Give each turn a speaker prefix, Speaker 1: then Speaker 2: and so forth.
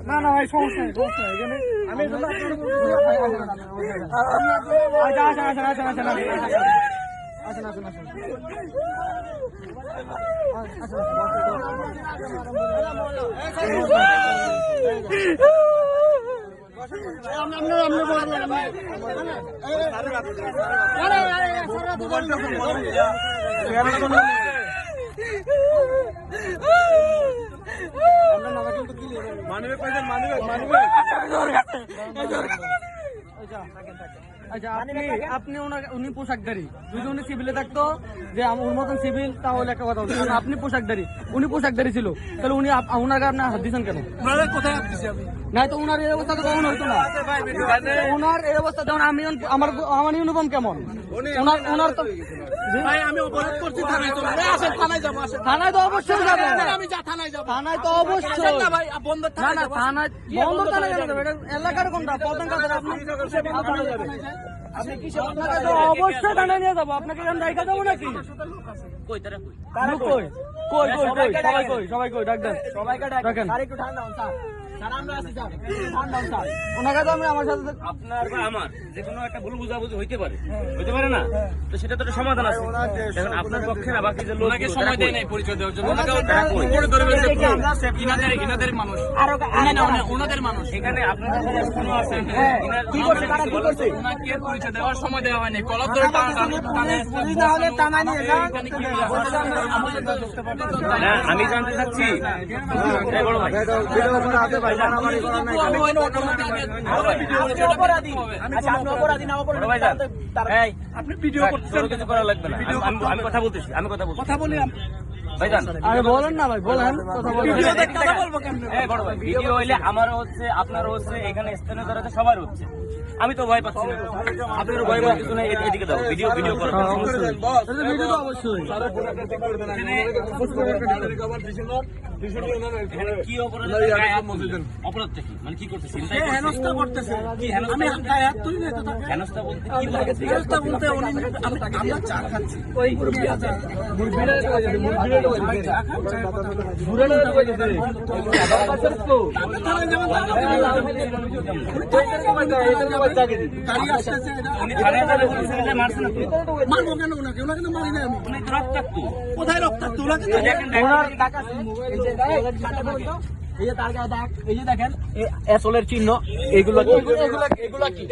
Speaker 1: না না ভাই সমস্যা নেই এখানে আমি আচ্ছা আপনি উনি পোশাকধারী যদি উনি সিভিলে থাকতো যে ওর মতন সিভিল তাহলে একটা কথা বলতো আপনি পোশাকধারী উনি পোশাকধারী ছিল তাহলে উনি ওনাকে আপনি হাত দিচ্ছেন কেন কোথায় না তো ওনার এই অবস্থা তো কখন হইতো না ওনার এই অবস্থা যেমন আমি আমার ইউনিফর্ম কেমন ওনার তো ভাই আমি অপরাধ করছি থানায় তো আসেন থানায় যাব আসেন থানায় তো অবশ্যই যাব আমি যা থানায় যাব থানায় তো অবশ্যই না ভাই বন্ধ থানায় না থানায় বন্ধ থানায় যাব এটা এলাকার কোনটা প্রধান কাছে আপনি থানায় যাবেন আপনি কি আপনাকে তো অবশ্যই থানায় নিয়ে যাব আপনাকে আমি দেখা দেব নাকি কই তারা কই কই কই কই সবাই কই সবাই কই ডাক দেন সবাইকে ডাকেন আর একটু ঠান্ডা হন স্যার স্যার আমরা আছি স্যার ঠান্ডা হন স্যার ওনাকে তো আমি আমার সাথে
Speaker 2: আপনার বা আমার যে কোনো একটা ভুল বুঝাবুঝি হইতে পারে না তো সেটা তো একটা সমাধান আছে দেখুন আপনার পক্ষে না বাকি যে লোককে সময় দেয় নাই পরিচয় দেওয়ার জন্য ওনাকে করে ধরবে ইনাদের মানুষ আর ওনাদের মানুষ এখানে আপনাদের কাছে কোনো আছে কি করছে তারা কি করছে ওনাকে পরিচয় দেওয়ার সময় দেওয়া হয়নি কলম ধরে পুলিশ না হলে টানা নিয়ে না আমি জানতে চাচ্ছি বড় ভাই ভিডিও করে আছে ভাই জানামারি করা নাই আপনি ভিডিও করতেছেন কিছু করা লাগবে না আমি কথা বলতেছি কথা বলি ভাইজান
Speaker 1: আরে বলেন না ভাই বলেন কথা বলেন
Speaker 2: ভিডিও দেখতে কথা বলবো কেমনে বড় ভাই ভিডিও হইলে আমারও হচ্ছে আপনারও হচ্ছে এখানে স্থানীয় দ্বারা সবার হচ্ছে আমি তো ভয় পাচ্ছি না আপনার ভয় পাচ্ছি না এদিকে দাও ভিডিও করো
Speaker 1: ভিডিও তো অবশ্যই
Speaker 2: কি অপরাধ অপরাধ কি মানে কি করতেছি
Speaker 1: হেনস্থা করতেছে আমি
Speaker 2: হেনস্থা বলতে কি বলতেছি
Speaker 1: হেনস্থা বলতে আমরা চা খাচ্ছি ওই কোথায় রক্তাক্ত এই যে তার গায়ে দাগ এই যে দেখেন এসলের চিহ্ন এগুলো কি